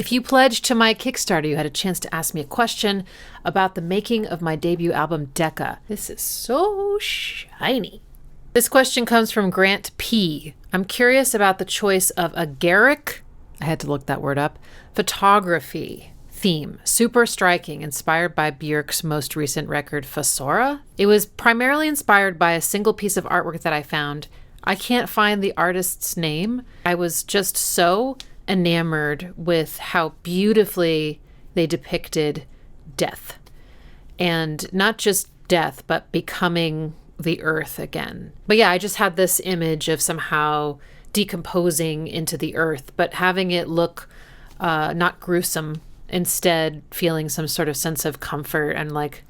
If you pledged to my Kickstarter, you had a chance to ask me a question about the making of my debut album, Decca. This is so shiny. This question comes from Grant P. I'm curious about the choice of Agaric, I had to look that word up, photography theme. Super striking, inspired by Björk's most recent record, Fossora. It was primarily inspired by a single piece of artwork that I found. I can't find the artist's name. I was just so enamored with how beautifully they depicted death. And not just death, but becoming the earth again. But yeah, I just had this image of somehow decomposing into the earth, but having it look not gruesome, instead feeling some sort of sense of comfort and like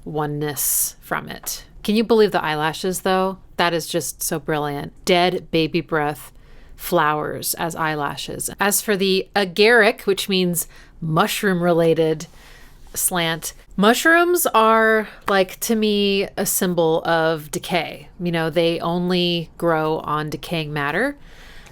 oneness from it. Can you believe the eyelashes though? That is just so brilliant. Dead baby breath flowers as eyelashes. As for the agaric, which means mushroom related slant, mushrooms are, like, to me, a symbol of decay. You know, they only grow on decaying matter.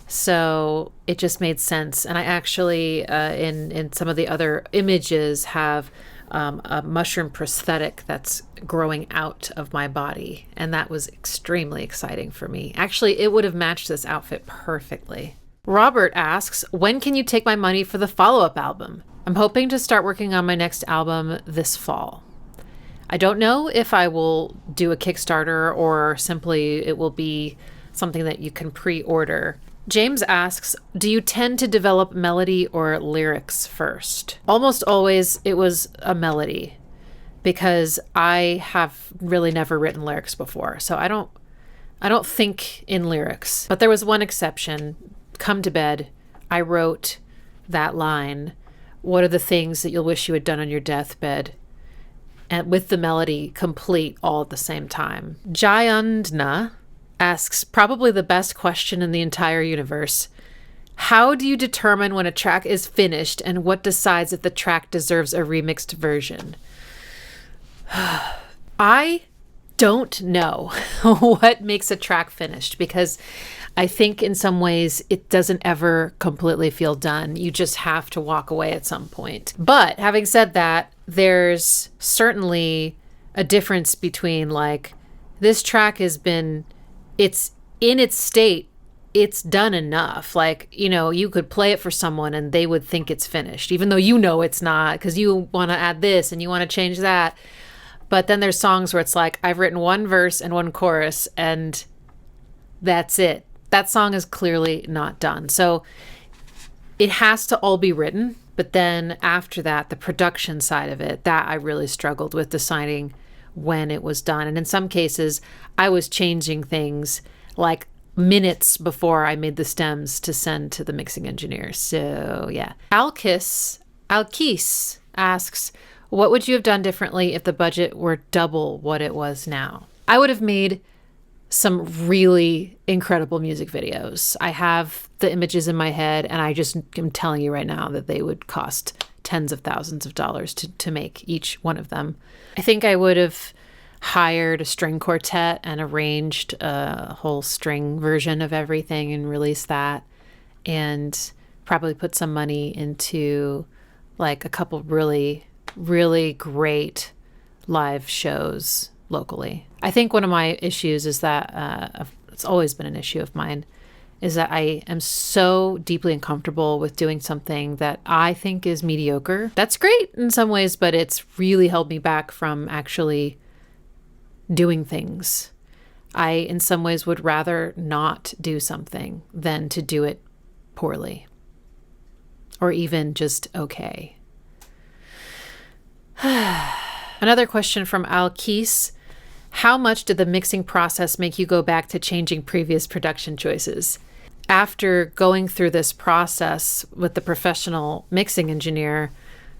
So it just made sense. And I actually, in some of the other images, have a mushroom prosthetic that's growing out of my body. And that was extremely exciting for me. Actually, it would have matched this outfit perfectly. Robert asks, when can you take my money for the follow-up album? I'm hoping to start working on my next album this fall. I don't know if I will do a Kickstarter or simply it will be something that you can pre-order. James asks, do you tend to develop melody or lyrics first? Almost always it was a melody because I have really never written lyrics before. So I don't think in lyrics. But there was one exception. Come to Bed. I wrote that line. What are the things that you'll wish you had done on your deathbed? And with the melody complete all at the same time. Jayandna asks probably the best question in the entire universe. How do you determine when a track is finished and what decides if the track deserves a remixed version? I don't know what makes a track finished because I think in some ways it doesn't ever completely feel done. You just have to walk away at some point. But having said that, there's certainly a difference between like this track has been, it's in its state, it's done enough. Like, you know, you could play it for someone and they would think it's finished, even though you know it's not because you want to add this and you want to change that. But then there's songs where it's like, I've written one verse and one chorus and that's it. That song is clearly not done. So it has to all be written. But then after that, the production side of it, that I really struggled with deciding when it was done. And in some cases, I was changing things like minutes before I made the stems to send to the mixing engineer. So yeah. Alkis asks, what would you have done differently if the budget were double what it was now? I would have made some really incredible music videos. I have the images in my head and I just am telling you right now that they would cost tens of thousands of dollars to make each one of them. I think I would have hired a string quartet and arranged a whole string version of everything and released that, and probably put some money into like a couple really, really great live shows locally. I think one of my issues is that it's always been an issue of mine, is that I am so deeply uncomfortable with doing something that I think is mediocre. That's great in some ways, but it's really held me back from actually doing things. I, in some ways, would rather not do something than to do it poorly or even just okay. Another question from Alkis. How much did the mixing process make you go back to changing previous production choices? After going through this process with the professional mixing engineer,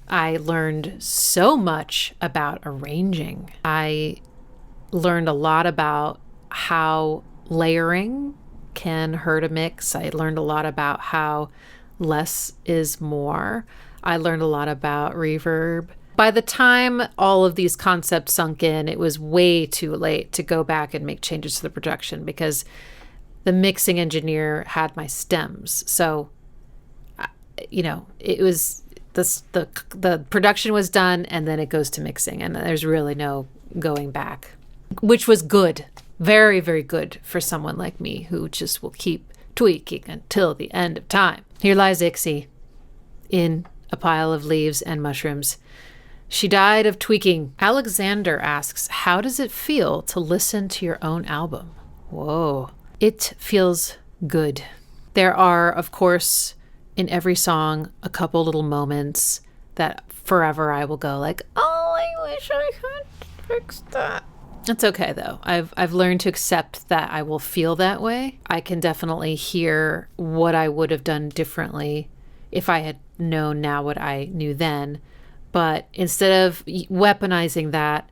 I learned so much about arranging. I learned a lot about how layering can hurt a mix. I learned a lot about how less is more. I learned a lot about reverb. By the time all of these concepts sunk in, it was way too late to go back and make changes to the production because the mixing engineer had my stems. So it was the production was done, and then it goes to mixing, and there's really no going back, which was good. Very, very good for someone like me who just will keep tweaking until the end of time. Here lies Ixie in a pile of leaves and mushrooms. She died of tweaking. Alexander asks, how does it feel to listen to your own album? Whoa. It feels good. There are, of course, in every song, a couple little moments that forever I will go like, oh, I wish I could fix that. It's okay, though. I've learned to accept that I will feel that way. I can definitely hear what I would have done differently if I had known now what I knew then. But instead of weaponizing that,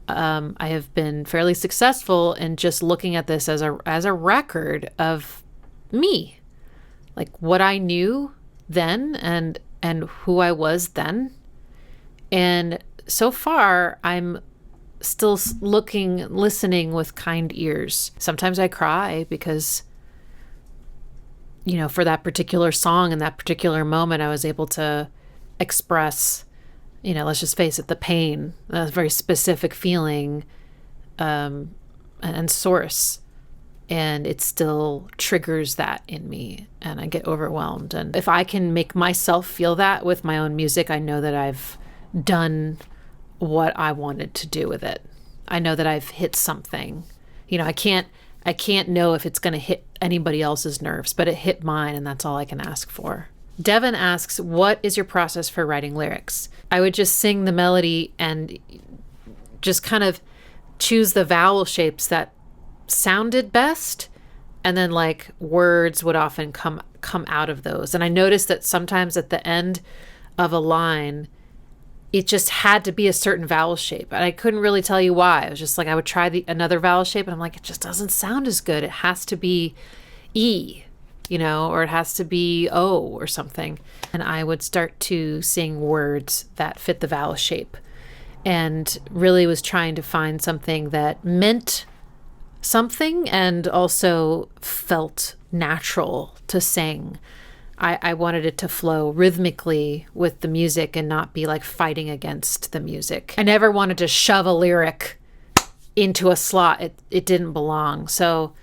I have been fairly successful in just looking at this as a record of me, like what I knew then and who I was then. And so far, I'm still listening with kind ears. Sometimes I cry because, for that particular song and that particular moment, I was able to express, let's just face it, the pain, a very specific feeling, and source. And it still triggers that in me, and I get overwhelmed. And if I can make myself feel that with my own music, I know that I've done what I wanted to do with it. I know that I've hit something. I can't know if it's going to hit anybody else's nerves, but it hit mine, and that's all I can ask for. Devin asks, what is your process for writing lyrics? I would just sing the melody and just kind of choose the vowel shapes that sounded best, and then like words would often come out of those. And I noticed that sometimes at the end of a line, it just had to be a certain vowel shape, and I couldn't really tell you why. It was just like I would try another vowel shape, and I'm like, it just doesn't sound as good. It has to be E, or it has to be O or something. And I would start to sing words that fit the vowel shape, and really was trying to find something that meant something and also felt natural to sing. I wanted it to flow rhythmically with the music and not be like fighting against the music. I never wanted to shove a lyric into a slot. It didn't belong. So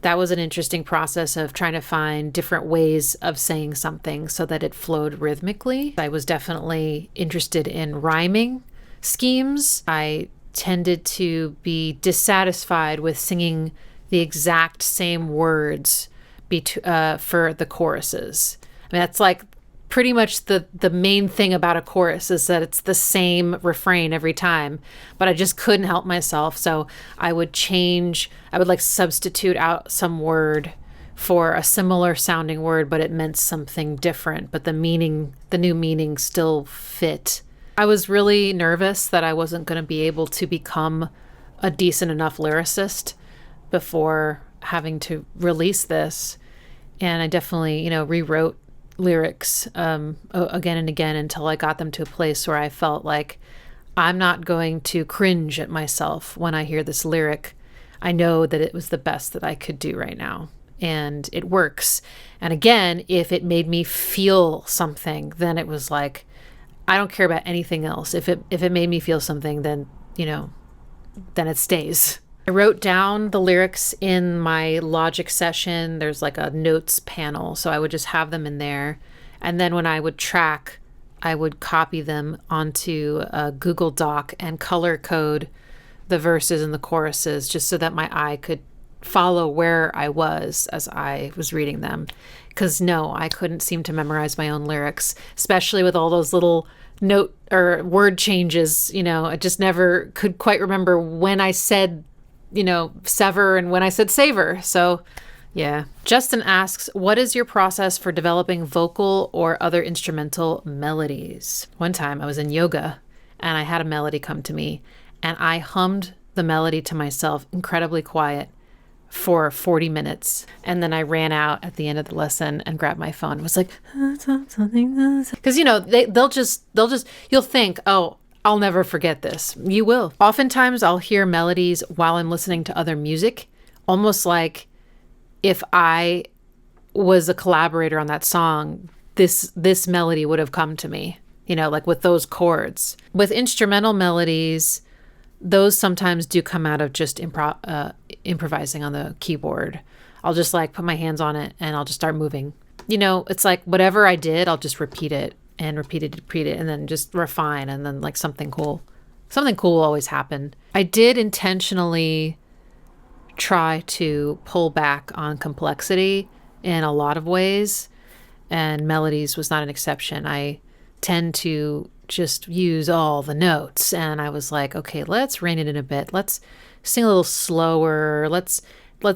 that was an interesting process of trying to find different ways of saying something so that it flowed rhythmically. I was definitely interested in rhyming schemes. I tended to be dissatisfied with singing the exact same words for the choruses. I mean, that's like pretty much the main thing about a chorus is that it's the same refrain every time, but I just couldn't help myself. So I would like substitute out some word for a similar sounding word, but it meant something different, but the new meaning still fit. I was really nervous that I wasn't going to be able to become a decent enough lyricist before having to release this. And I definitely, rewrote lyrics again and again until I got them to a place where I felt like I'm not going to cringe at myself when I hear this lyric. I know that it was the best that I could do right now, and it works. And again, if it made me feel something, then it was like, I don't care about anything else. If it made me feel something, then, then it stays. I wrote down the lyrics in my Logic session. There's like a notes panel, so I would just have them in there. And then when I would track, I would copy them onto a Google Doc and color code the verses and the choruses just so that my eye could follow where I was as I was reading them. Because no, I couldn't seem to memorize my own lyrics, especially with all those little note or word changes. I just never could quite remember when I said sever and when I said savor. So yeah. Justin asks, what is your process for developing vocal or other instrumental melodies? One time I was in yoga and I had a melody come to me and I hummed the melody to myself incredibly quiet for 40 minutes. And then I ran out at the end of the lesson and grabbed my phone. It was like, because, you'll think, oh, I'll never forget this. You will. Oftentimes I'll hear melodies while I'm listening to other music, almost like if I was a collaborator on that song, this melody would have come to me, like with those chords. With instrumental melodies, those sometimes do come out of just improvising on the keyboard. I'll just like put my hands on it and I'll just start moving. It's like whatever I did, I'll just repeat it and repeat it and then just refine, and then like something cool will always happen. I did intentionally try to pull back on complexity in a lot of ways, and melodies was not an exception. I tend to just use all the notes, and I was like, okay, let's rein it in a bit. Let's sing a little slower. Let's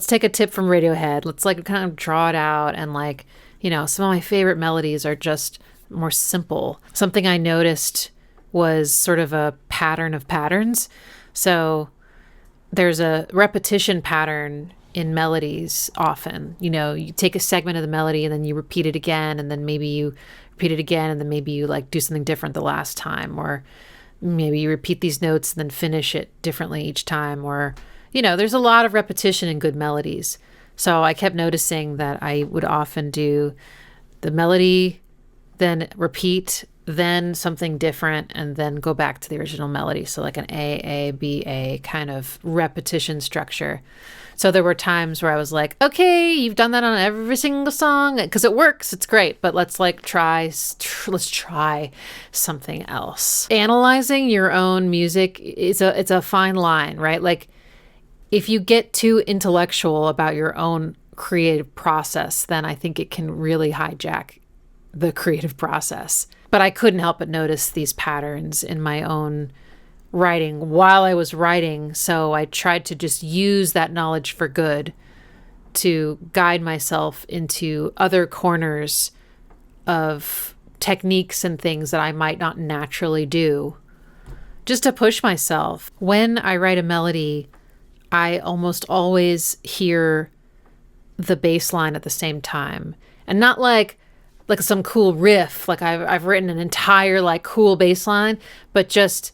take a tip from Radiohead. Let's like kind of draw it out, and like, some of my favorite melodies are just more simple. Something I noticed was sort of a pattern of patterns. So there's a repetition pattern in melodies often. You take a segment of the melody and then you repeat it again, and then maybe you repeat it again, and then maybe you like do something different the last time, or maybe you repeat these notes and then finish it differently each time, or there's a lot of repetition in good melodies. So I kept noticing that I would often do the melody, then repeat, then something different, and then go back to the original melody. So like an A, B, A kind of repetition structure. So there were times where I was like, okay, you've done that on every single song because it works. It's great. But let's like let's try something else. Analyzing your own music it's a fine line, right? Like if you get too intellectual about your own creative process, then I think it can really hijack the creative process. But I couldn't help but notice these patterns in my own writing while I was writing. So I tried to just use that knowledge for good to guide myself into other corners of techniques and things that I might not naturally do, just to push myself. When I write a melody, I almost always hear the bass line at the same time, and not like some cool riff, like I've written an entire like cool bass line, but just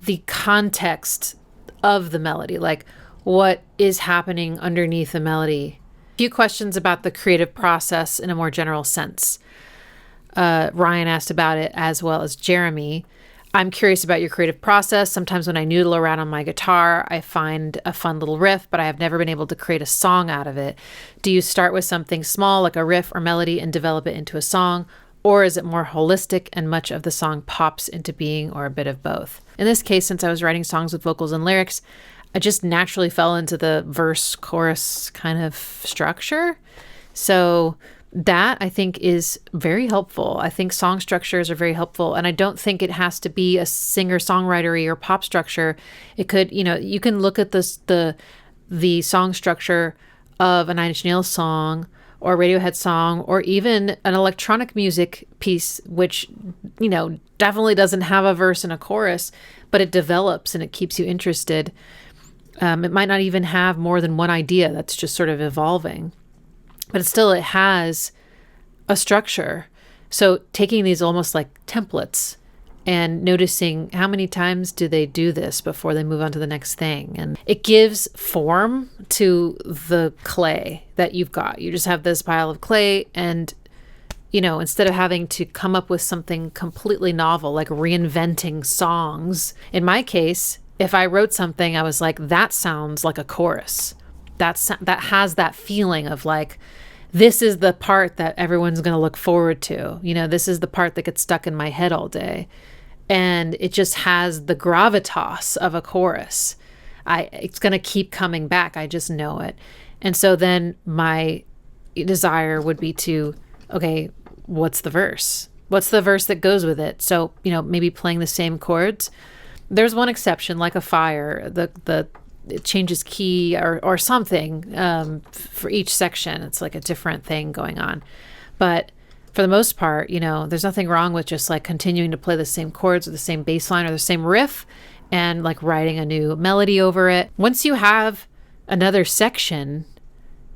the context of the melody, like what is happening underneath the melody. A few questions about the creative process in a more general sense. Ryan asked about it, as well as Jeremy. I'm curious about your creative process. Sometimes when I noodle around on my guitar, I find a fun little riff, but I have never been able to create a song out of it. Do you start with something small like a riff or melody and develop it into a song? Or is it more holistic and much of the song pops into being, or a bit of both? In this case, since I was writing songs with vocals and lyrics, I just naturally fell into the verse chorus kind of structure. So that I think is very helpful. I think song structures are very helpful. And I don't think it has to be a singer-songwritery or pop structure. It could, you can look at the song structure of a Nine Inch Nails song or a Radiohead song, or even an electronic music piece, which, definitely doesn't have a verse and a chorus, but it develops and it keeps you interested. It might not even have more than one idea that's just sort of evolving, but it has a structure. So taking these almost like templates and noticing how many times do they do this before they move on to the next thing. And it gives form to the clay that you've got. You just have this pile of clay, and, instead of having to come up with something completely novel, like reinventing songs, in my case, if I wrote something, I was like, that sounds like a chorus. That has that feeling of like, this is the part that everyone's going to look forward to. This is the part that gets stuck in my head all day. And it just has the gravitas of a chorus. It's going to keep coming back. I just know it. And so then my desire would be to, okay, what's the verse? What's the verse that goes with it? So, maybe playing the same chords. There's one exception, like a fire, it changes key or something for each section. It's like a different thing going on. But for the most part, there's nothing wrong with just like continuing to play the same chords or the same bass line or the same riff and like writing a new melody over it. Once you have another section,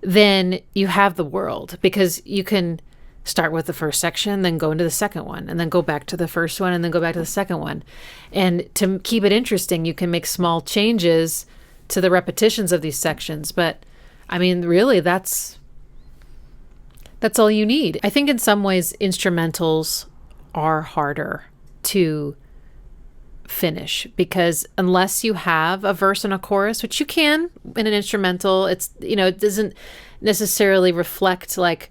then you have the world, because you can start with the first section, then go into the second one, and then go back to the first one, and then go back to the second one. And to keep it interesting, you can make small changes to the repetitions of these sections. But I mean, really, that's That's all you need. I think in some ways instrumentals are harder to finish because unless you have a verse and a chorus, which you can in an instrumental, it's, it doesn't necessarily reflect like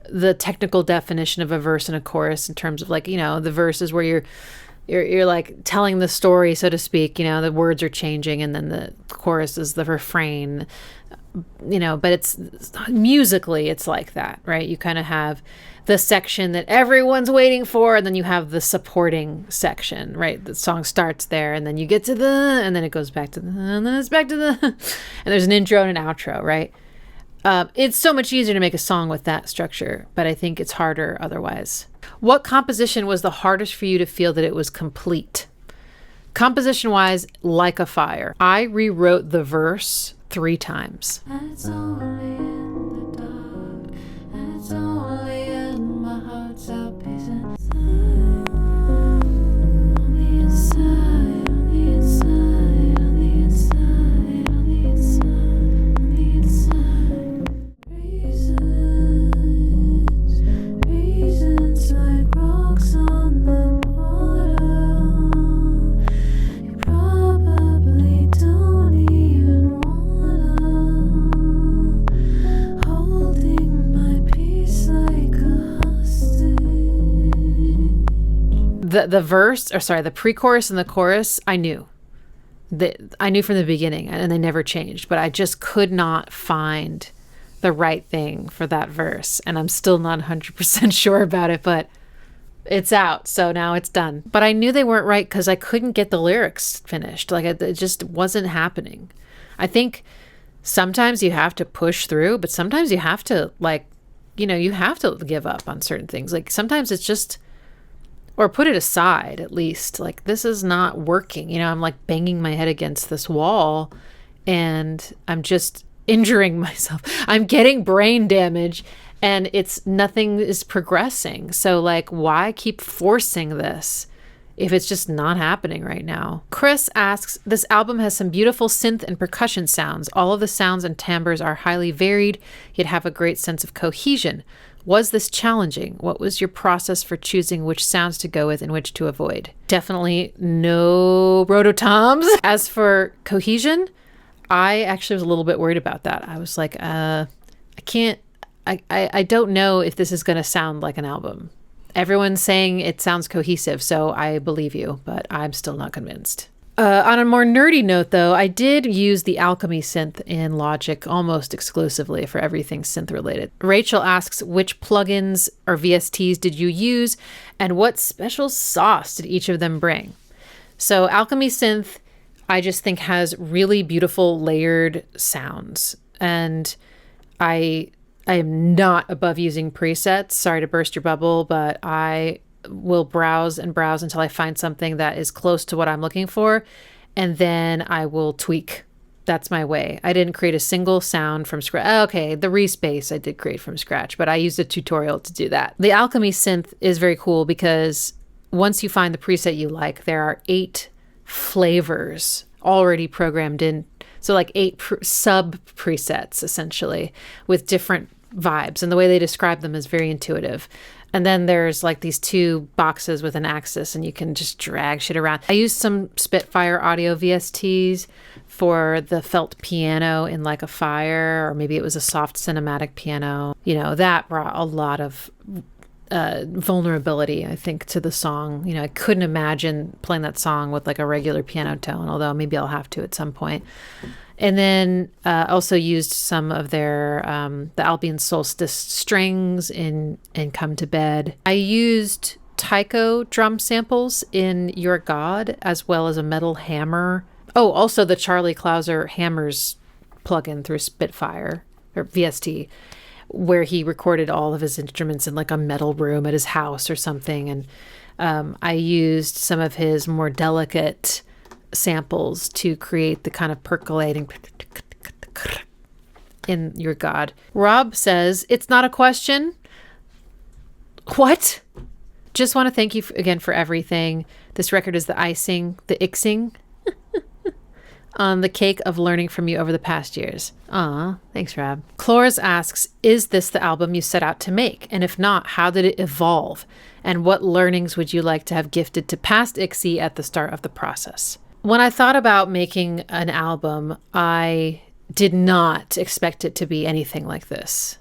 the technical definition of a verse and a chorus in terms of like, the verse is where you're like telling the story, so to speak, the words are changing, and then the chorus is the refrain, but it's musically, it's like that, right? You kind of have the section that everyone's waiting for, and then you have the supporting section, right? The song starts there, and then you get to and then it goes back to and then it's back to and there's an intro and an outro, right? It's so much easier to make a song with that structure, but I think it's harder otherwise. What composition was the hardest for you to feel that it was complete? Composition-wise, Like a Fire. I rewrote the verse 3 times. And it's only in the dark, and it's only in my heart's out pacing. On the inside, on the inside, on the inside, on the inside, on the inside. Reasons like rocks on the bottom. You probably don't even holding my peace like a hostage. The pre-chorus and the chorus, I knew from the beginning, and they never changed, but I just could not find the right thing for that verse, and I'm still not 100% sure about it, but it's out, so now it's done. But I knew they weren't right because I couldn't get the lyrics finished. Like, it just wasn't happening. I think sometimes you have to push through, but sometimes you have to, you have to give up on certain things. Like, sometimes it's just, or put it aside at least. Like, this is not working. I'm like banging my head against this wall, and I'm just injuring myself. I'm getting brain damage, and nothing is progressing. So like, why keep forcing this if it's just not happening right now? Chris asks, this album has some beautiful synth and percussion sounds. All of the sounds and timbres are highly varied, yet have a great sense of cohesion. Was this challenging? What was your process for choosing which sounds to go with and which to avoid? Definitely no rototoms. As for cohesion, I actually was a little bit worried about that. I was like, I don't know if this is going to sound like an album. Everyone's saying it sounds cohesive, so I believe you, but I'm still not convinced. On a more nerdy note, though, I did use the Alchemy synth in Logic almost exclusively for everything synth related. Rachel asks, which plugins or VSTs did you use, and what special sauce did each of them bring? So Alchemy synth, I just think, has really beautiful layered sounds, and I am not above using presets. Sorry to burst your bubble, but I will browse and browse until I find something that is close to what I'm looking for, and then I will tweak. That's my way. I didn't create a single sound from scratch. Okay, the respace I did create from scratch, but I used a tutorial to do that. The Alchemy synth is very cool because once you find the preset you like, there are 8 flavors already programmed in. So like 8 sub presets essentially with different vibes, and the way they describe them is very intuitive. And then there's like these 2 boxes with an axis, and you can just drag shit around. I used some Spitfire audio VSTs for the felt piano in Like a Fire, or maybe it was a soft cinematic piano. That brought a lot of vulnerability, I think, to the song. I couldn't imagine playing that song with like a regular piano tone, although maybe I'll have to at some point. And then also used some of their the Albion Solstice strings in Come to Bed. I used taiko drum samples in Your God, as well as a metal hammer. Oh, also the Charlie Clouser hammers plugin through Spitfire, or VST, where he recorded all of his instruments in like a metal room at his house or something. And I used some of his more delicate samples to create the kind of percolating in Your God. Rob says, it's not a question. What? Just want to thank you again for everything. This record is the ixing. on the cake of learning from you over the past years. Aw, thanks, Rab. Clores asks, is this the album you set out to make? And if not, how did it evolve? And what learnings would you like to have gifted to past Ixie at the start of the process? When I thought about making an album, I did not expect it to be anything like this.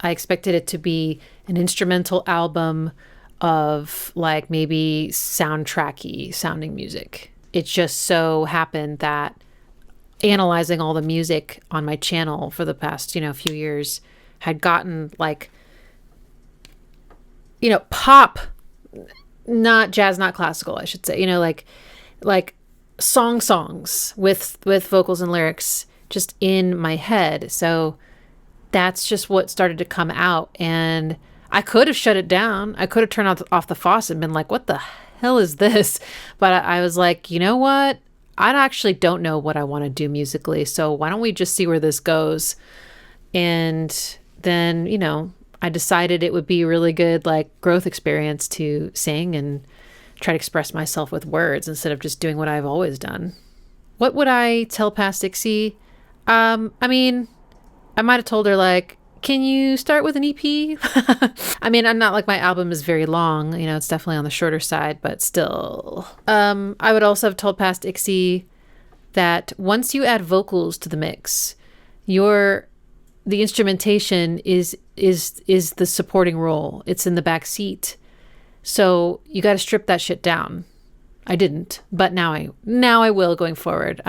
I expected it to be an instrumental album of like maybe soundtracky sounding music. It just so happened that analyzing all the music on my channel for the past, few years had gotten like, pop, not jazz, not classical, I should say, like songs with vocals and lyrics just in my head. So that's just what started to come out. And I could have shut it down. I could have turned off the faucet and been like, what the hell is this? But I was like, you know what? I actually don't know what I want to do musically. So why don't we just see where this goes? And then, I decided it would be a really good like growth experience to sing and try to express myself with words instead of just doing what I've always done. What would I tell past Ixie? I might have told her like, can you start with an EP? I'm not like my album is very long, it's definitely on the shorter side, but still. I would also have told past Ixie that once you add vocals to the mix, the instrumentation is the supporting role. It's in the back seat. So you got to strip that shit down. I didn't, but now I will going forward.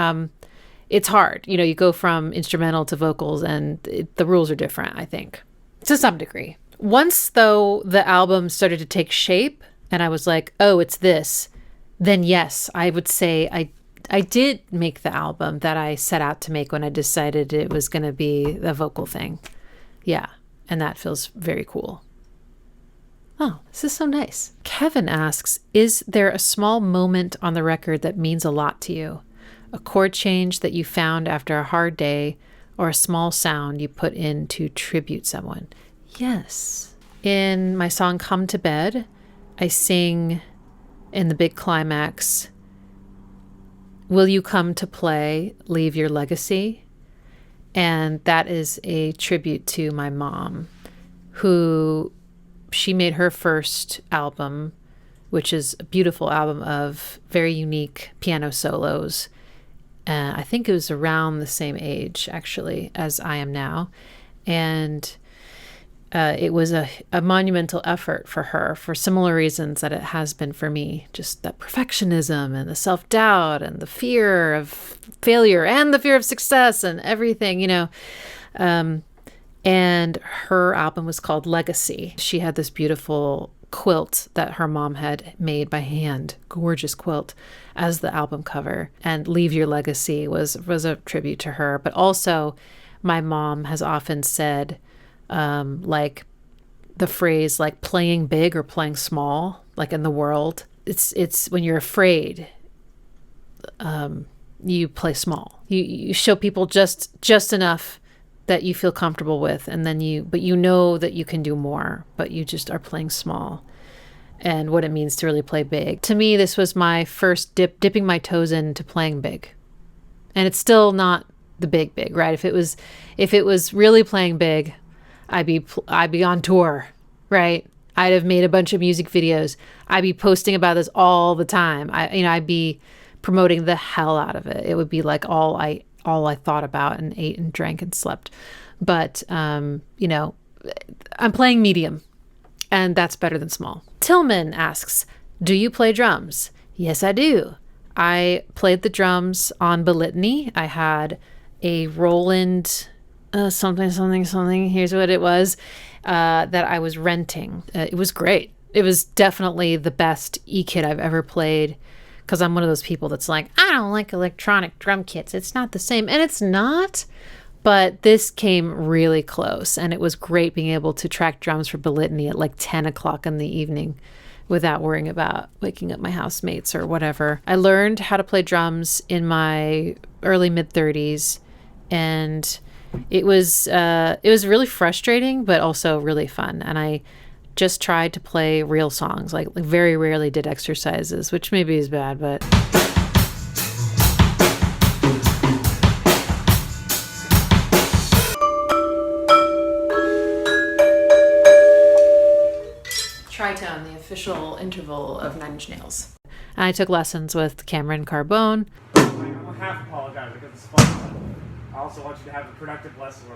It's hard. You go from instrumental to vocals and the rules are different, I think, to some degree. Once, though, the album started to take shape and I was like, oh, it's this, then yes, I would say I did make the album that I set out to make when I decided it was going to be the vocal thing. Yeah, and that feels very cool. Oh, this is so nice. Kevin asks, is there a small moment on the record that means a lot to you? A chord change that you found after a hard day, or a small sound you put in to tribute someone? Yes. In my song Come to Bed, I sing in the big climax, will you come to play, leave your legacy? And that is a tribute to my mom, who she made her first album, which is a beautiful album of very unique piano solos. I think it was around the same age, actually, as I am now. And it was a monumental effort for her for similar reasons that it has been for me. Just that perfectionism and the self-doubt and the fear of failure and the fear of success and everything, and her album was called Legacy. She had this beautiful quilt that her mom had made by hand, gorgeous quilt, as the album cover. And Leave Your Legacy was a tribute to her. But also my mom has often said, like the phrase like playing big or playing small, like in the world, it's when you're afraid, you play small. You show people just enough that you feel comfortable with, and then but you know that you can do more, but you just are playing small, and what it means to really play big. To me, this was my first dipping my toes into playing big. And it's still not the big, right? If it was really playing big, I'd be on tour, right? I'd have made a bunch of music videos. I'd be posting about this all the time. I'd be promoting the hell out of it. It would be like all I thought about and ate and drank and slept. But, I'm playing medium, and that's better than small. Tillman asks, do you play drums? Yes, I do. I played the drums on Belitany. I had a Roland something. Here's what it was that I was renting. It was great. It was definitely the best E-kit I've ever played, because I'm one of those people that's like, I don't like electronic drum kits. It's not the same. And it's not. But this came really close. And it was great being able to track drums for Belitany at like 10 o'clock in the evening without worrying about waking up my housemates or whatever. I learned how to play drums in my early mid-30s. And it was really frustrating, but also really fun. And I just tried to play real songs, like very rarely did exercises, which maybe is bad, but official interval of Nine Inch Nails. And I took lessons with Cameron Carbone. I'm half apologizing because it's fun. I also want you to have a productive lesson.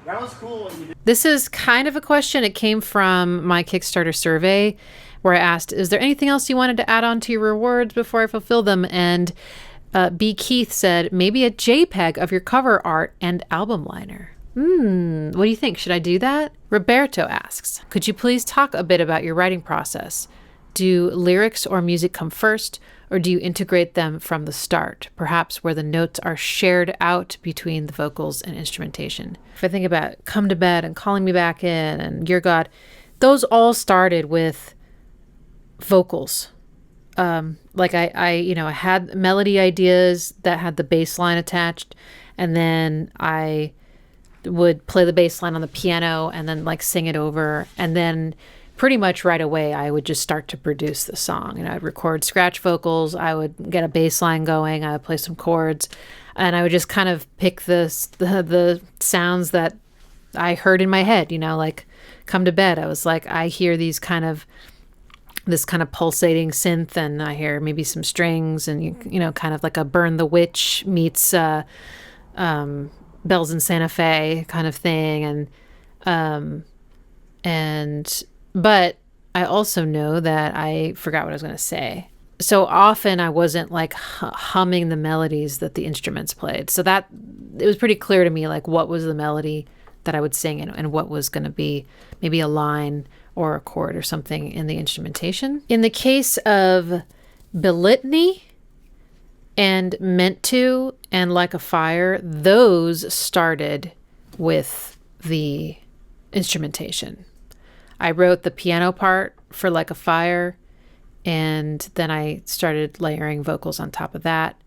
That was cool what you did. This is kind of a question. It came from my Kickstarter survey where I asked, is there anything else you wanted to add on to your rewards before I fulfill them? And B. Keith said, maybe a JPEG of your cover art and album liner. What do you think? Should I do that? Roberto asks, could you please talk a bit about your writing process? Do lyrics or music come first, or do you integrate them from the start, perhaps where the notes are shared out between the vocals and instrumentation? If I think about Come to Bed and Calling Me Back In and Your God, those all started with vocals. Like I had melody ideas that had the bass line attached, and then I would play the bass line on the piano and then like sing it over, and then pretty much right away I would just start to produce the song. And I'd record scratch vocals, I would get a bass line going, I would play some chords, and I would just kind of pick the sounds that I heard in my head, like Come to Bed. I was like, I hear this kind of pulsating synth, and I hear maybe some strings, and kind of like a Burn the Witch meets Bells in Santa Fe kind of thing. But I also know that I forgot what I was going to say. So often I wasn't like humming the melodies that the instruments played. So that it was pretty clear to me, like what was the melody that I would sing and what was going to be maybe a line or a chord or something in the instrumentation. In the case of Belitany and Meant to and Like a Fire, those started with the instrumentation. I wrote the piano part for Like a Fire, and then I started layering vocals on top of that.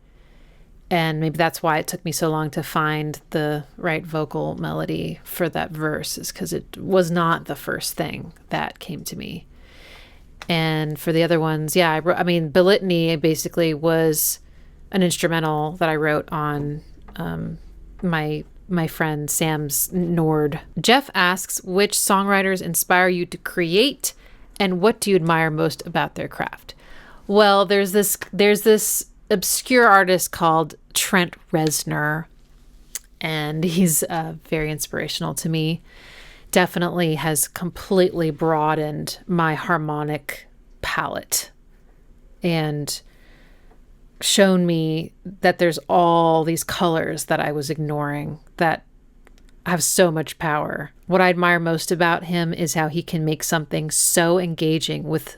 And maybe that's why it took me so long to find the right vocal melody for that verse, is because it was not the first thing that came to me. And for the other ones, Belitany basically was an instrumental that I wrote on my friend Sam's Nord. Jeff asks, which songwriters inspire you to create, and what do you admire most about their craft? Well, there's this obscure artist called Trent Reznor, and he's very inspirational to me. Definitely has completely broadened my harmonic palette and shown me that there's all these colors that I was ignoring that have so much power. What I admire most about him is how he can make something so engaging with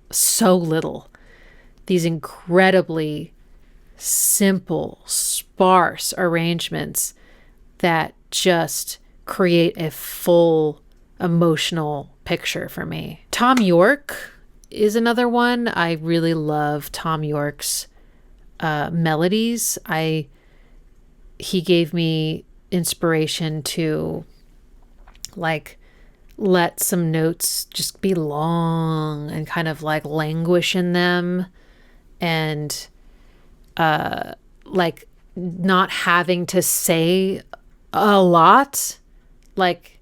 so little. These incredibly simple, sparse arrangements that just create a full emotional picture for me. Tom York is another one. I really love Tom York's melodies. He gave me inspiration to like let some notes just be long and kind of like languish in them, and like not having to say a lot, like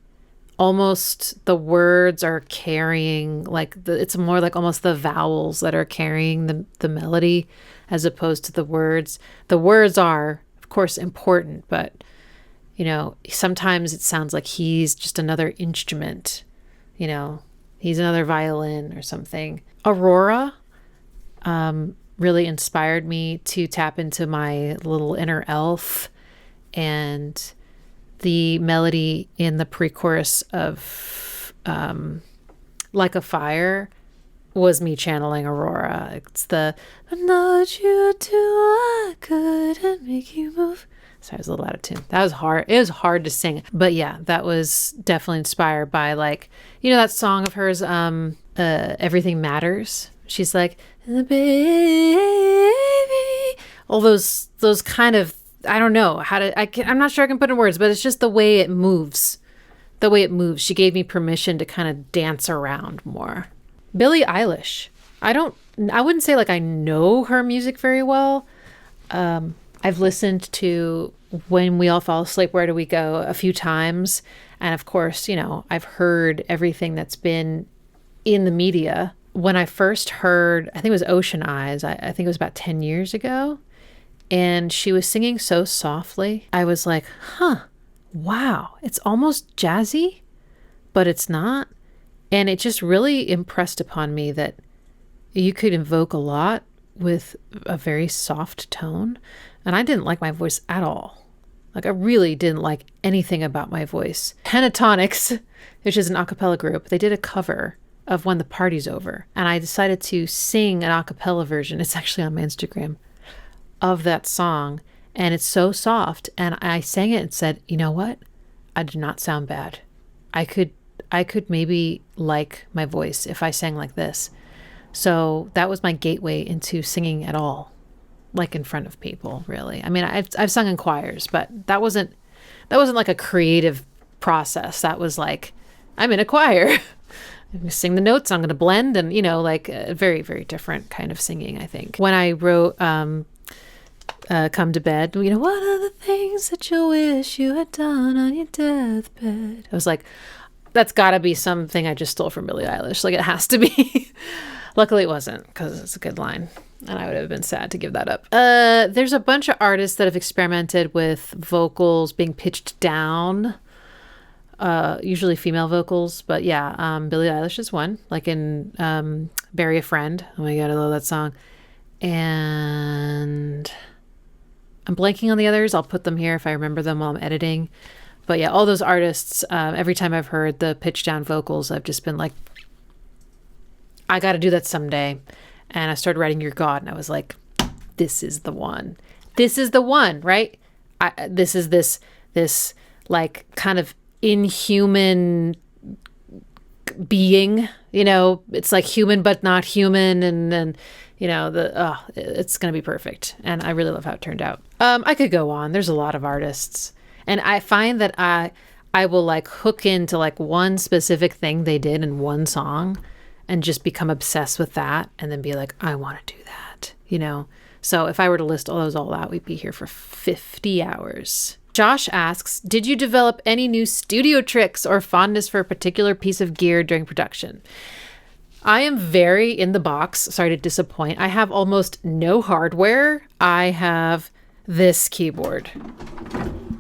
almost the words are carrying, like it's more like almost the vowels that are carrying the melody as opposed to the words. The words are, of course, important, but sometimes it sounds like he's just another instrument, he's another violin or something. Aurora really inspired me to tap into my little inner elf, and the melody in the pre-chorus of Like a Fire was me channeling Aurora. It's the I know you do, I couldn't make you move. Sorry, I was a little out of tune. That was hard. It was hard to sing. But yeah, that was definitely inspired by that song of hers, Everything Matters. She's like, baby. All those kind of, I don't know how to, I'm not sure I can put in words, but it's just the way it moves. The way it moves. She gave me permission to kind of dance around more. Billie Eilish. I wouldn't say like I know her music very well. I've listened to When We All Fall Asleep, Where Do We Go a few times. And of course, I've heard everything that's been in the media. When I first heard, I think it was Ocean Eyes, I think it was about 10 years ago. And she was singing so softly. I was like, wow, it's almost jazzy, but it's not. And it just really impressed upon me that you could invoke a lot with a very soft tone. And I didn't like my voice at all. Like, I really didn't like anything about my voice. Pentatonics, which is an a cappella group, they did a cover of When the Party's Over. And I decided to sing an a cappella version. It's actually on my Instagram, of that song. And it's so soft. And I sang it and said, you know what? I did not sound bad. I could maybe like my voice if I sang like this. So that was my gateway into singing at all, like in front of people, really. I mean, I've sung in choirs, but that wasn't like a creative process. That was like, I'm in a choir. I'm going to sing the notes, I'm going to blend, and, like a very, very different kind of singing, I think. When I wrote Come to Bed, what are the things that you wish you had done on your deathbed? I was like, that's got to be something I just stole from Billie Eilish. Like, it has to be. Luckily it wasn't, because it's a good line, and I would have been sad to give that up. There's a bunch of artists that have experimented with vocals being pitched down, usually female vocals, but yeah, Billie Eilish is one, like in Bury a Friend. Oh my God, I love that song. And I'm blanking on the others. I'll put them here if I remember them while I'm editing. But yeah, all those artists, every time I've heard the pitch down vocals, I've just been like, I got to do that someday. And I started writing Your God, and I was like, this is the one. This is the one, right? This is this like kind of inhuman being, it's like human but not human, and then it's gonna be perfect. And I really love how it turned out. I could go on. There's a lot of artists, and I find that I will like hook into like one specific thing they did in one song and just become obsessed with that, and then be like, I want to do that, So if I were to list all those all out, we'd be here for 50 hours. Josh asks, did you develop any new studio tricks or fondness for a particular piece of gear during production? I am very in the box. Sorry to disappoint. I have almost no hardware. I have this keyboard.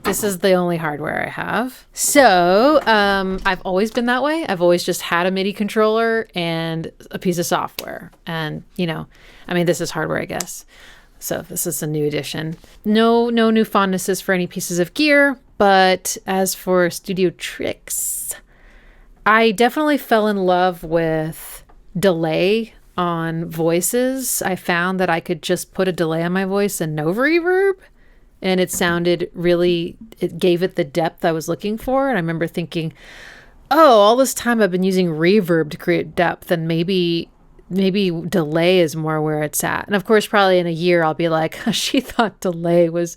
This is the only hardware I have. So I've always been that way. I've always just had a MIDI controller and a piece of software. And, this is hardware, I guess. So this is a new addition. No new fondnesses for any pieces of gear. But as for studio tricks, I definitely fell in love with delay on voices. I found that I could just put a delay on my voice and no reverb. And it sounded it gave it the depth I was looking for. And I remember thinking, all this time I've been using reverb to create depth, and maybe delay is more where it's at. And of course, probably in a year, I'll be like, she thought delay was,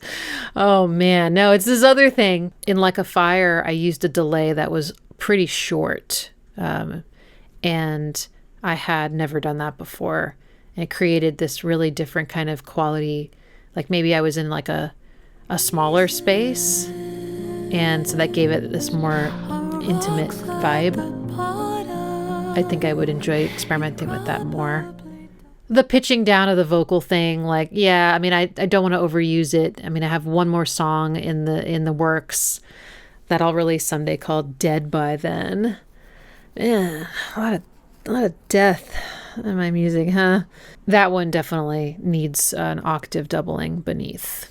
oh man, no, it's this other thing. In Like a Fire, I used a delay that was pretty short. And I had never done that before. And it created this really different kind of quality. Like maybe I was in like a smaller space, and so that gave it this more intimate vibe. I think I would enjoy experimenting with that more. The pitching down of the vocal thing, I don't want to overuse it. I have one more song in the works that I'll release someday called Dead by Then. Yeah, a lot of death in my music, huh? That one definitely needs an octave doubling beneath.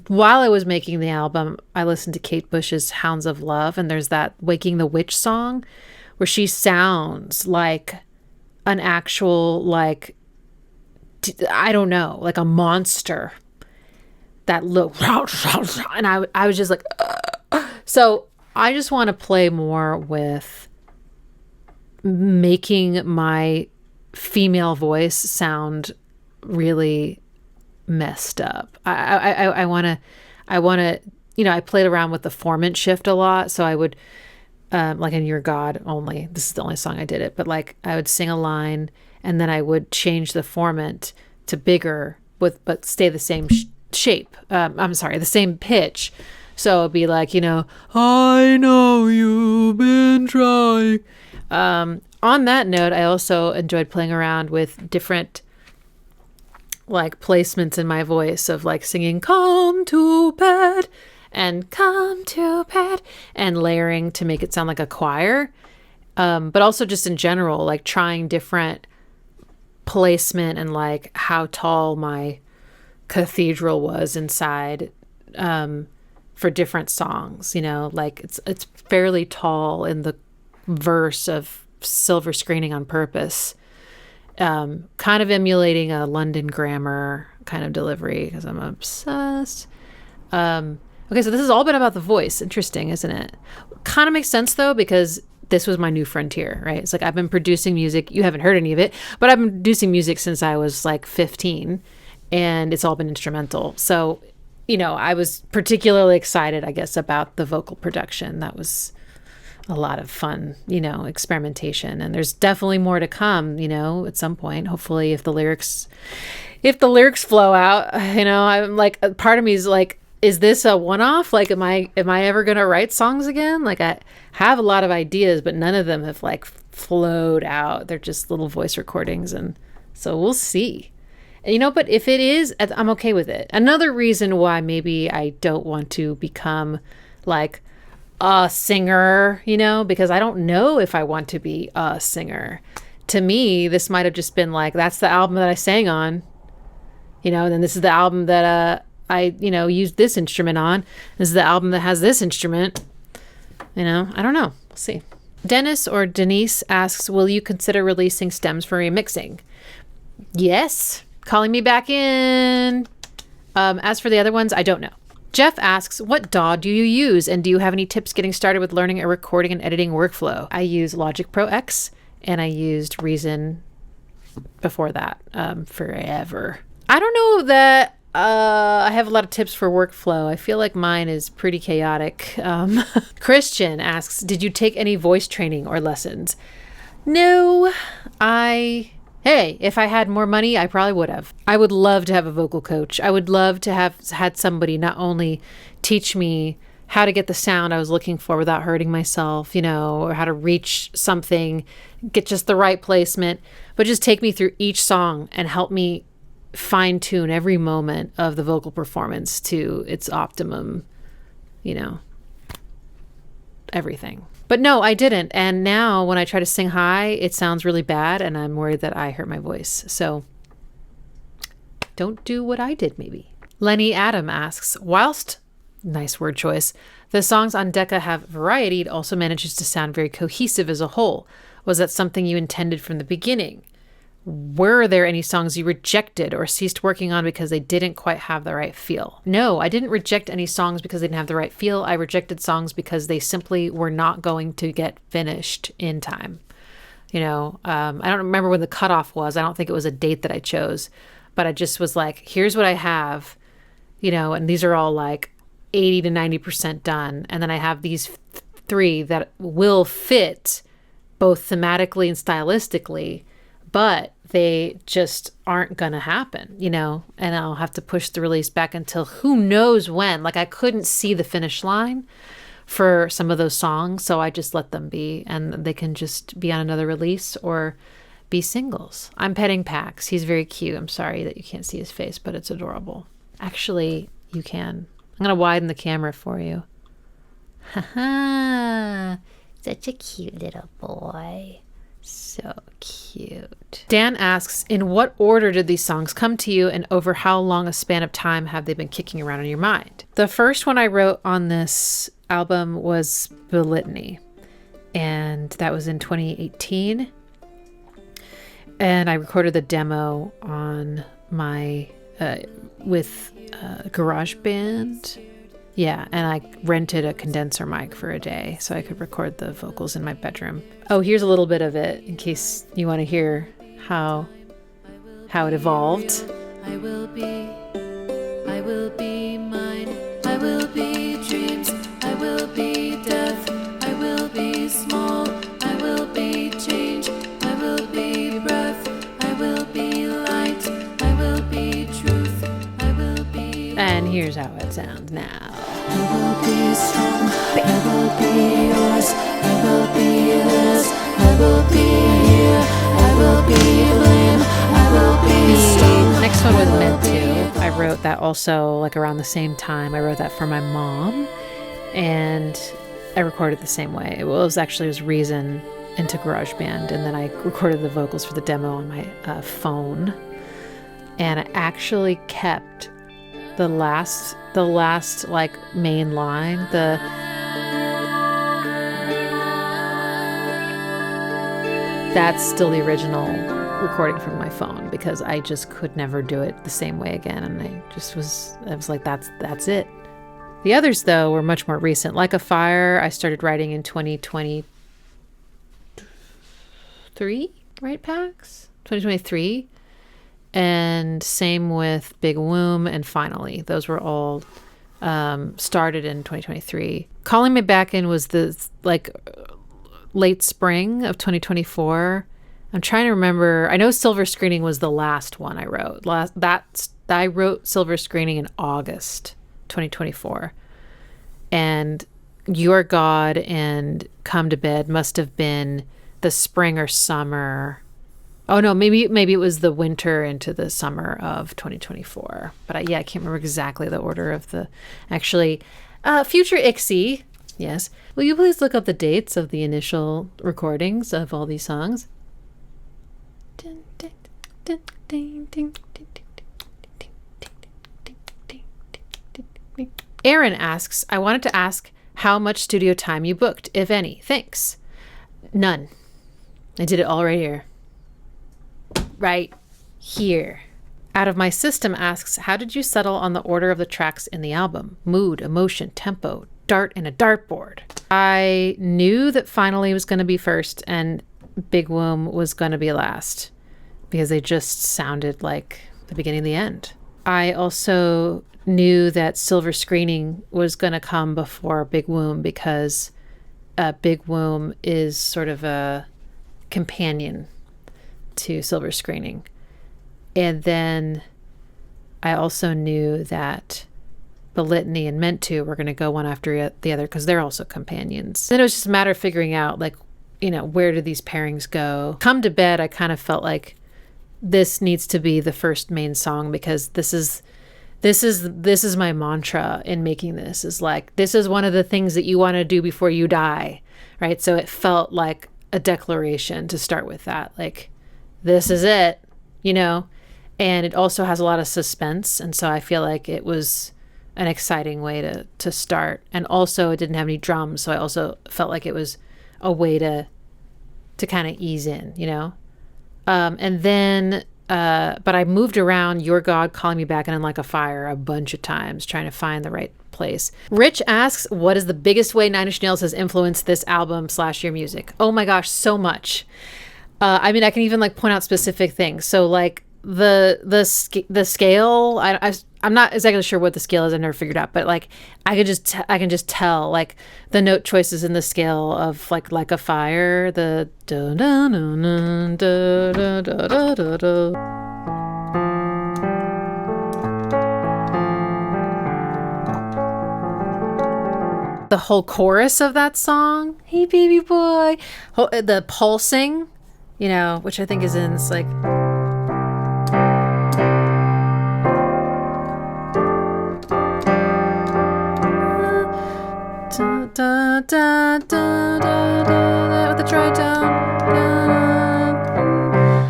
While I was making the album, I listened to Kate Bush's Hounds of Love, and there's that Waking the Witch song where she sounds like an actual, I don't know, like a monster that look, and I was just like, so I just want to play more with making my female voice sound really messed up. I want to, I played around with the formant shift a lot. So I would, like in Your God only, this is the only song I did it, but I would sing a line and then I would change the formant to bigger but stay the same shape. I'm sorry, the same pitch. So it'd be like, I know you've been trying. On that note, I also enjoyed playing around with different like placements in my voice of like singing come to bed and come to bed and layering to make it sound like a choir. But also just in general, like trying different placement and like how tall my cathedral was inside for different songs, like it's fairly tall in the verse of Silver Screening on Purpose, kind of emulating a London Grammar kind of delivery because I'm obsessed. Okay, so this has all been about the voice. Interesting, isn't it? Kind of makes sense though, because this was my new frontier, right? It's like I've been producing music. You haven't heard any of it, but I've been producing music since I was like 15 and it's all been instrumental. So, I was particularly excited, I guess, about the vocal production. That was a lot of fun, experimentation. And there's definitely more to come, at some point, hopefully if the lyrics flow out, I'm like, a part of me is like, is this a one-off? Like, am I ever going to write songs again? Like I have a lot of ideas, but none of them have like flowed out. They're just little voice recordings. And so we'll see. But if it is, I'm okay with it. Another reason why maybe I don't want to become like a singer, because I don't know if I want to be a singer. To me, this might have just been like, that's the album that I sang on, and then this is the album that I used this instrument on. This is the album that has this instrument. I don't know. We'll see. Dennis or Denise asks, will you consider releasing stems for remixing? Yes. Calling me back in. As for the other ones, I don't know. Jeff asks, what DAW do you use? And do you have any tips getting started with learning a recording and editing workflow? I use Logic Pro X and I used Reason before that forever. I don't know that I have a lot of tips for workflow. I feel like mine is pretty chaotic. Christian asks, did you take any voice training or lessons? No, Hey, if I had more money, I probably would have. I would love to have a vocal coach. I would love to have had somebody not only teach me how to get the sound I was looking for without hurting myself, or how to reach something, get just the right placement, but just take me through each song and help me fine tune every moment of the vocal performance to its optimum, everything. But no, I didn't. And now when I try to sing high, it sounds really bad and I'm worried that I hurt my voice. So don't do what I did, maybe. Lenny Adam asks, whilst, nice word choice, the songs on Decca have variety, it also manages to sound very cohesive as a whole. Was that something you intended from the beginning? Were there any songs you rejected or ceased working on because they didn't quite have the right feel? No, I didn't reject any songs because they didn't have the right feel. I rejected songs because they simply were not going to get finished in time. I don't remember when the cutoff was. I don't think it was a date that I chose, but I just was like, here's what I have, and these are all like 80 to 90% done. And then I have these three that will fit both thematically and stylistically, but they just aren't going to happen, and I'll have to push the release back until who knows when. Like I couldn't see the finish line for some of those songs. So I just let them be, and they can just be on another release or be singles. I'm petting Pax. He's very cute. I'm sorry that you can't see his face, but it's adorable. Actually, you can. I'm going to widen the camera for you. Haha, such a cute little boy. So cute. Dan asks, in what order did these songs come to you and over how long a span of time have they been kicking around in your mind? The first one I wrote on this album was The Litany, and that was in 2018. And I recorded the demo on my, with GarageBand. Yeah, and I rented a condenser mic for a day so I could record the vocals in my bedroom. Oh, here's a little bit of it in case you want to hear how it evolved. I will be mine, I will be dreams, I will be death, I will be small, I will be change, I will be breath, I will be light, I will be truth, I will be... here's how it sounds now. I will be strong, I will be yours, I will be this, I will be here, I will be blame, I will be strong. The next one was Meant To. I wrote that also like around the same time. I wrote that for my mom, and I recorded the same way. It was Reason into GarageBand, and then I recorded the vocals for the demo on my phone. And I actually kept the last like main line, that's still the original recording from my phone, because I just could never do it the same way again, and I was like, that's it. The others though were much more recent. Like a Fire, I started writing in 2023, right, Pax? 2023. And same with Big Womb and Finally. Those were all started in 2023. Calling Me Back In was the late spring of 2024. I'm trying to remember. I know Silver Screening was the last one I wrote. I wrote Silver Screening in August 2024. And Your God and Come to Bed must have been the spring or summer. Oh no, maybe it was the winter into the summer of 2024. But I can't remember exactly the order of the. Actually, future Ixie, yes. Will you please look up the dates of the initial recordings of all these songs? Aaron asks, I wanted to ask how much studio time you booked, if any. Thanks. None. I did it all right here. Right here. Out of My System asks, how did you settle on the order of the tracks in the album? Mood, emotion, tempo, dart, and a dartboard. I knew that Finally was going to be first and Big Womb was going to be last, because they just sounded like the beginning and the end. I also knew that Silver Screening was going to come before Big Womb, because Big Womb is sort of a companion to Silver Screening. And then I also knew that The Litany and Meant To were going to go one after the other, because they're also companions. Then it was just a matter of figuring out, where do these pairings go? Come to Bed, I kind of felt like this needs to be the first main song, because this is my mantra in making this, is like, this is one of the things that you want to do before you die, right? So it felt like a declaration to start with that, like, this is it, and it also has a lot of suspense. And so I feel like it was an exciting way to start. And also it didn't have any drums. So I also felt like it was a way to kind of ease in, and then, but I moved around Your God, Calling Me Back, and Like a Fire a bunch of times trying to find the right place. Rich asks, what is the biggest way Nine Inch Nails has influenced this album / your music? Oh my gosh, so much. I mean, I can even point out specific things. So the scale, I'm not exactly sure what the scale is. I've never figured out, but I can just tell the note choices in the scale of Like a Fire, the da da da da da da da da. The whole chorus of that song, hey baby boy, the pulsing, which I think is in this with the dry down.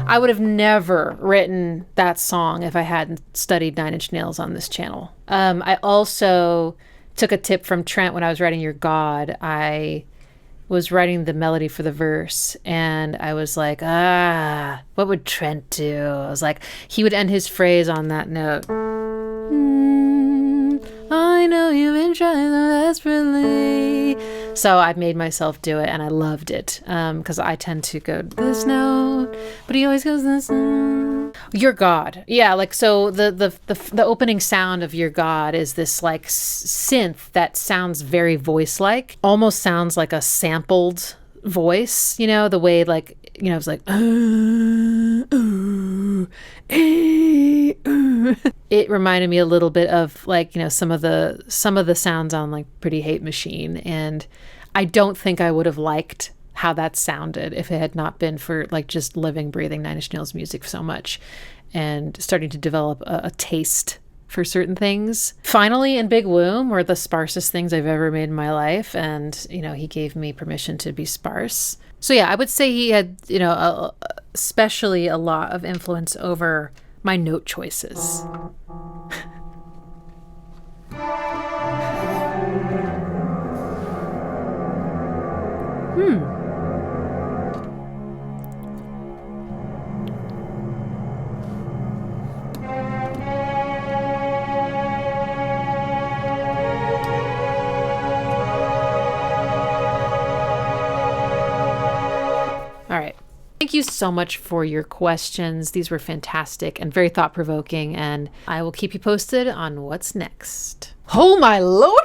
I would have never written that song if I hadn't studied Nine Inch Nails on this channel. I also took a tip from Trent when I was writing Your God. I was writing the melody for the verse, and I was like, what would Trent do? I was like, he would end his phrase on that note. I know you've been trying so desperately. So I made myself do it, and I loved it, because I tend to go this note, but he always goes this note. Your God, yeah, so the opening sound of Your God is this synth that sounds very voice-like, almost sounds like a sampled voice, the way it's like it reminded me a little bit of like, some of the sounds on like Pretty Hate Machine. And I don't think I would have liked how that sounded if it had not been for like just living, breathing Nine Inch Nails music so much and starting to develop a taste for certain things. Finally, in Big Womb were the sparsest things I've ever made in my life. And, he gave me permission to be sparse. So yeah, I would say he had, especially a lot of influence over my note choices. All right. Thank you so much for your questions. These were fantastic and very thought-provoking, and I will keep you posted on what's next. Oh my Lord!